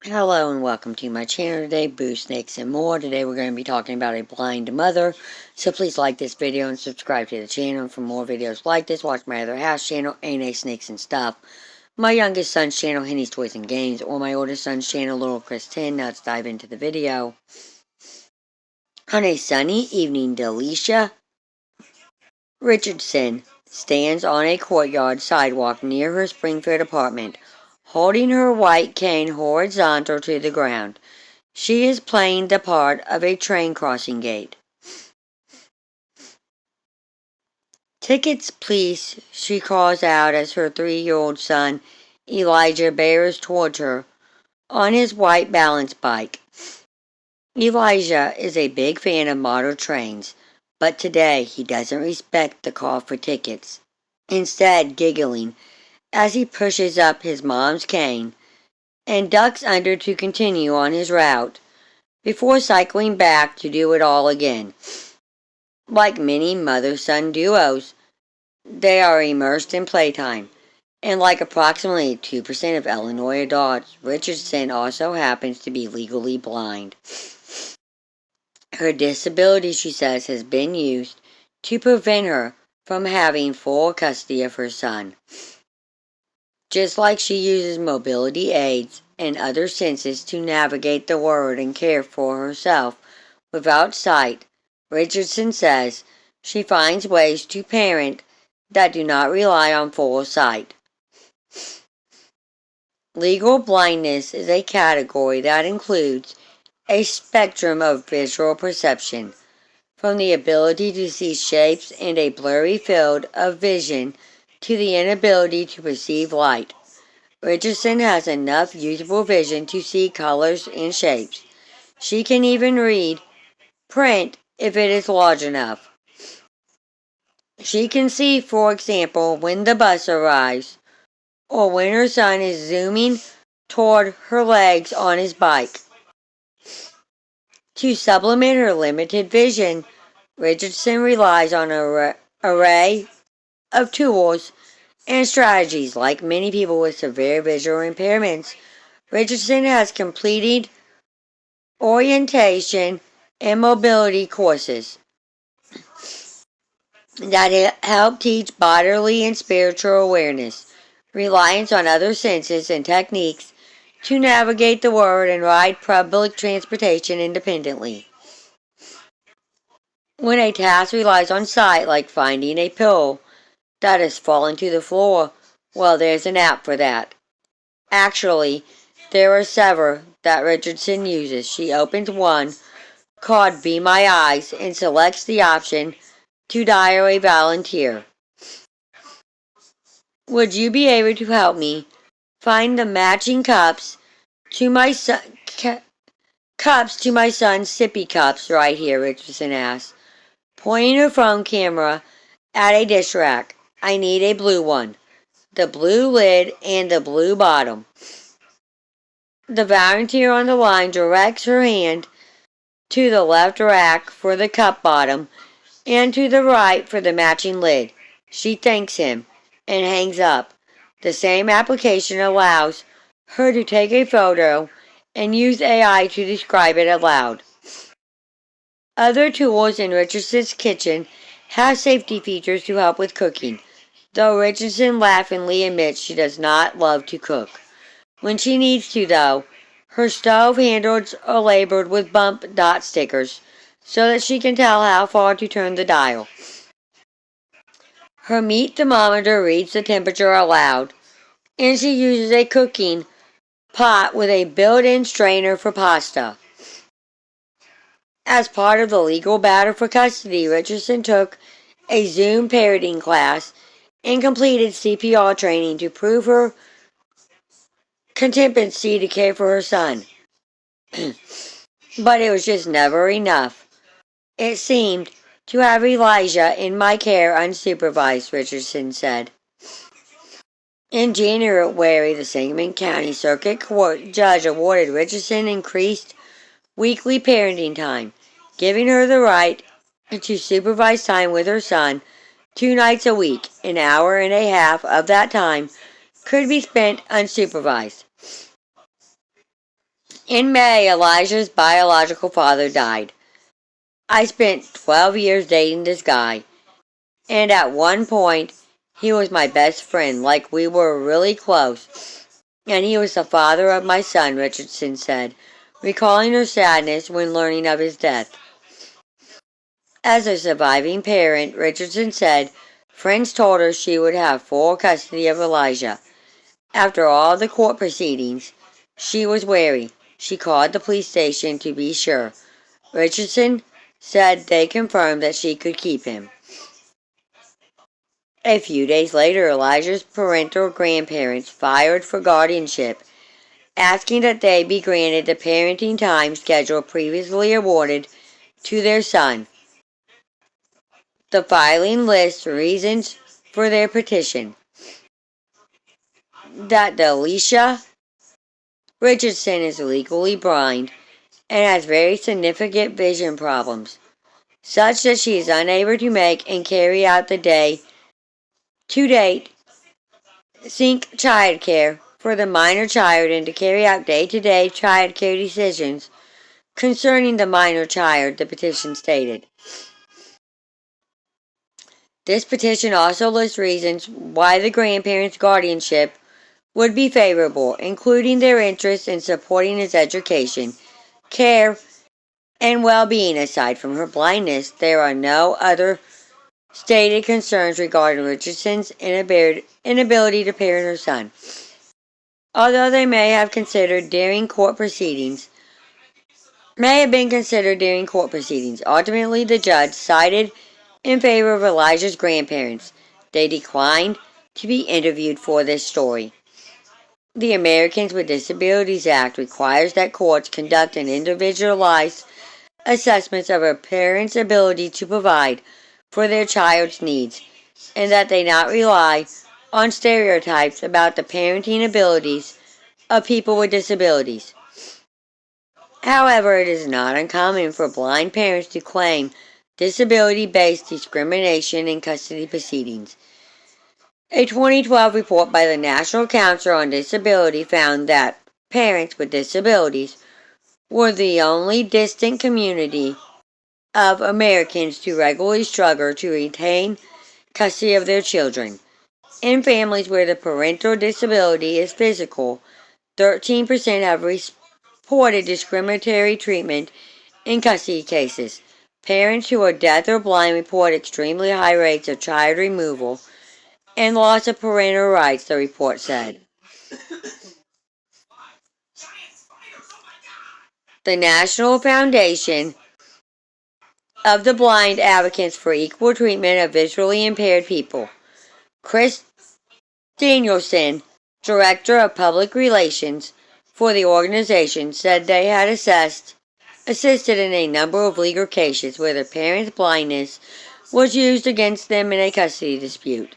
Hello and welcome to my channel today, Boo Snakes and More. Today we're going to be talking about a blind mother. So please like this video and subscribe to the channel. And for more videos like this, watch my other house channel, A&A Snakes and Stuff. My youngest son's channel, Henny's Toys and Games, or my oldest son's channel, Little Chris 10. Now let's dive into the video. On a sunny evening, Delisha Richardson stands on a courtyard sidewalk near her Springfield apartment, holding her white cane horizontal to the ground. She is playing the part of a train crossing gate. "Tickets, please," she calls out as her 3-year-old son, Elijah, bears towards her on his white balance bike. Elijah is a big fan of model trains, but today he doesn't respect the call for tickets, instead giggling as he pushes up his mom's cane and ducks under to continue on his route before cycling back to do it all again. Like many mother-son duos, they are immersed in playtime, and like approximately 2% of Illinois adults, Richardson also happens to be legally blind. Her disability, she says, has been used to prevent her from having full custody of her son. Just like she uses mobility aids and other senses to navigate the world and care for herself without sight, Richardson says she finds ways to parent that do not rely on full sight. Legal blindness is a category that includes a spectrum of visual perception, from the ability to see shapes in a blurry field of vision to the inability to perceive light. Richardson has enough usable vision to see colors and shapes. She can even read print if it is large enough. She can see, for example, when the bus arrives, or when her son is zooming toward her legs on his bike. To supplement her limited vision, Richardson relies on an array of tools and strategies. Like many people with severe visual impairments, Richardson has completed orientation and mobility courses that help teach bodily and spiritual awareness, reliance on other senses and techniques to navigate the world and ride public transportation independently. When a task relies on sight, like finding a pillow that has fallen to the floor, well, there's an app for that. Actually, there are several that Richardson uses. She opens one called Be My Eyes and selects the option to dial a volunteer. "Would you be able to help me find the matching cups to my son's sippy cups right here?" Richardson asks, pointing her phone camera at a dish rack. "I need a blue one, the blue lid and the blue bottom." The volunteer on the line directs her hand to the left rack for the cup bottom and to the right for the matching lid. She thanks him and hangs up. The same application allows her to take a photo and use AI to describe it aloud. Other tools in Richardson's kitchen have safety features to help with cooking, though Richardson laughingly admits she does not love to cook. When she needs to, though, her stove handles are labeled with bump dot stickers so that she can tell how far to turn the dial. Her meat thermometer reads the temperature aloud, and she uses a cooking pot with a built-in strainer for pasta. As part of the legal battle for custody, Richardson took a Zoom parenting class and completed CPR training to prove her competency to care for her son. But it was just never enough. "It seemed to have Elijah in my care unsupervised," Richardson said. In January, the Sangamon County Circuit Court judge awarded Richardson increased weekly parenting time, giving her the right to supervised time with her son 2 nights a week. An hour and a half of that time could be spent unsupervised. In May, Elijah's biological father died. I spent 12 years dating this guy, and at one point, he was my best friend, like we were really close. And he was the father of my son, Richardson said, recalling her sadness when learning of his death. As a surviving parent, Richardson said, friends told her she would have full custody of Elijah. After all the court proceedings, she was wary. She called the police station to be sure. Richardson said they confirmed that she could keep him. A few days later, Elijah's parental grandparents filed for guardianship, asking that they be granted the parenting time schedule previously awarded to their son. The filing lists reasons for their petition. That Delisha Richardson is legally blind and has very significant vision problems, such that she is unable to make and carry out the day-to-date sync childcare for the minor child and to carry out day-to-day childcare decisions concerning the minor child, the petition stated. This petition also lists reasons why the grandparents' guardianship would be favorable, including their interest in supporting his education, care, and well-being. Aside from her blindness, there are no other stated concerns regarding Richardson's inability to parent her son. Although they may have been considered during court proceedings, ultimately the judge sided in favor of Elijah's grandparents. They declined to be interviewed for this story. The Americans with Disabilities Act requires that courts conduct an individualized assessment of a parent's ability to provide for their child's needs, and that they not rely on stereotypes about the parenting abilities of people with disabilities. However, it is not uncommon for blind parents to claim disability-based discrimination in custody proceedings. A 2012 report by the National Council on Disability found that parents with disabilities were the only distant community of Americans to regularly struggle to retain custody of their children. In families where the parental disability is physical, 13% have reported discriminatory treatment in custody cases. Parents who are deaf or blind report extremely high rates of child removal and loss of parental rights, the report said. The National Foundation of the Blind advocates for equal treatment of visually impaired people. Chris Danielson, Director of Public Relations for the organization, said they had assisted in a number of legal cases where the parent's blindness was used against them in a custody dispute.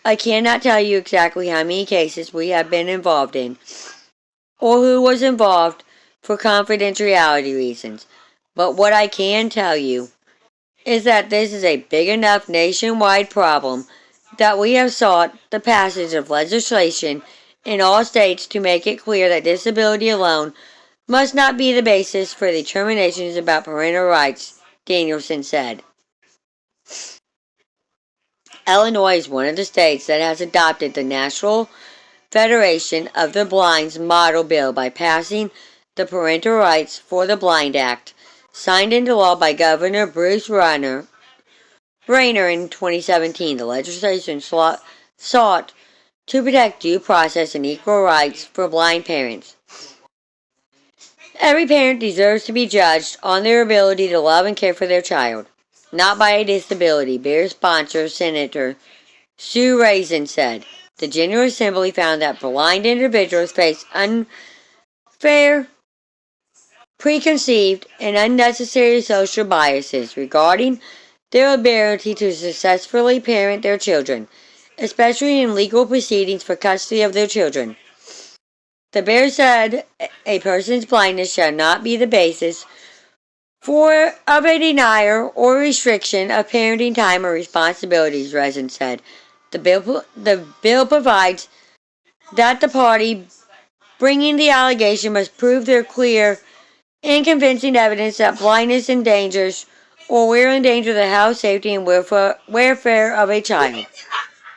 I cannot tell you exactly how many cases we have been involved in, or who was involved for confidentiality reasons, but what I can tell you is that this is a big enough nationwide problem that we have sought the passage of legislation in all states to make it clear that disability alone must not be the basis for determinations about parental rights, Danielson said. Illinois is one of the states that has adopted the National Federation of the Blind's model bill by passing the Parental Rights for the Blind Act, signed into law by Governor Bruce Rayner in 2017. The legislation sought to protect due process and equal rights for blind parents. Every parent deserves to be judged on their ability to love and care for their child, not by a disability, bill sponsor Senator Sue Raisin said. The General Assembly found that blind individuals face unfair, preconceived, and unnecessary social biases regarding their ability to successfully parent their children, especially in legal proceedings for custody of their children. The bill said a person's blindness shall not be the basis For of a denier or restriction of parenting time or responsibilities, Resin said. The bill provides that the party bringing the allegation must prove their clear and convincing evidence that blindness endangers or will endanger the health, safety, and welfare of a child.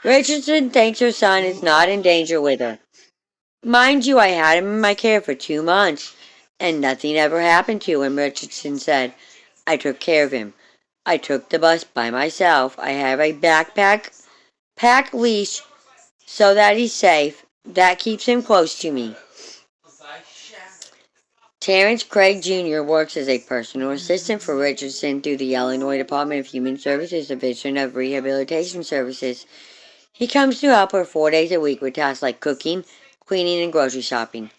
Richardson thinks her son is not in danger with her. Mind you, I had him in my care for 2 months, and nothing ever happened to him, Richardson said. I took care of him. I took the bus by myself. I have a pack leash so that he's safe. That keeps him close to me. Terrence Craig Jr. works as a personal assistant for Richardson through the Illinois Department of Human Services Division of Rehabilitation Services. He comes to help her 4 days a week with tasks like cooking, cleaning, and grocery shopping.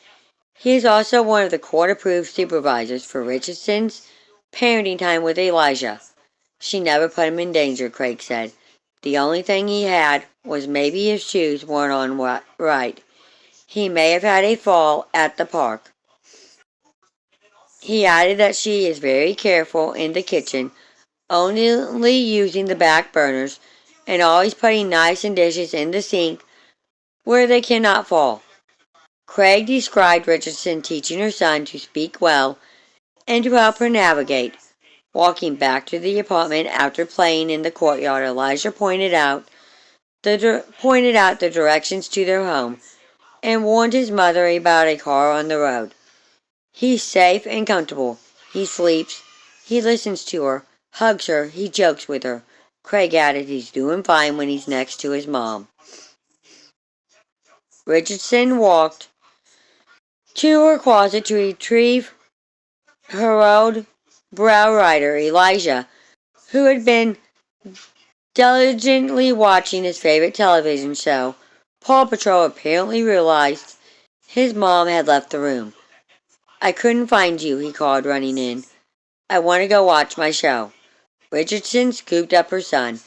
He is also one of the court-approved supervisors for Richardson's parenting time with Elijah. She never put him in danger, Craig said. The only thing he had was maybe his shoes weren't on right. He may have had a fall at the park. He added that she is very careful in the kitchen, only using the back burners, and always putting knives and dishes in the sink where they cannot fall. Craig described Richardson teaching her son to speak well and to help her navigate. Walking back to the apartment after playing in the courtyard, Elijah pointed out the directions to their home and warned his mother about a car on the road. He's safe and comfortable. He sleeps. He listens to her, hugs her, he jokes with her. Craig added he's doing fine when he's next to his mom. Richardson walked to her closet to retrieve her old brow rider, Elijah, who had been diligently watching his favorite television show. Paw Patrol apparently realized his mom had left the room. I couldn't find you, he called, running in. I want to go watch my show. Richardson scooped up her son,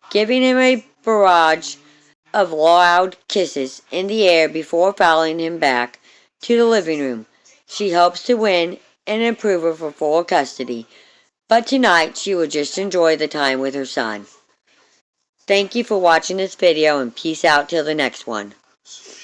giving him a barrage of loud kisses in the air before following him back to the living room. She hopes to win an approval for full custody, but tonight she will just enjoy the time with her son. Thank you for watching this video and peace out till the next one.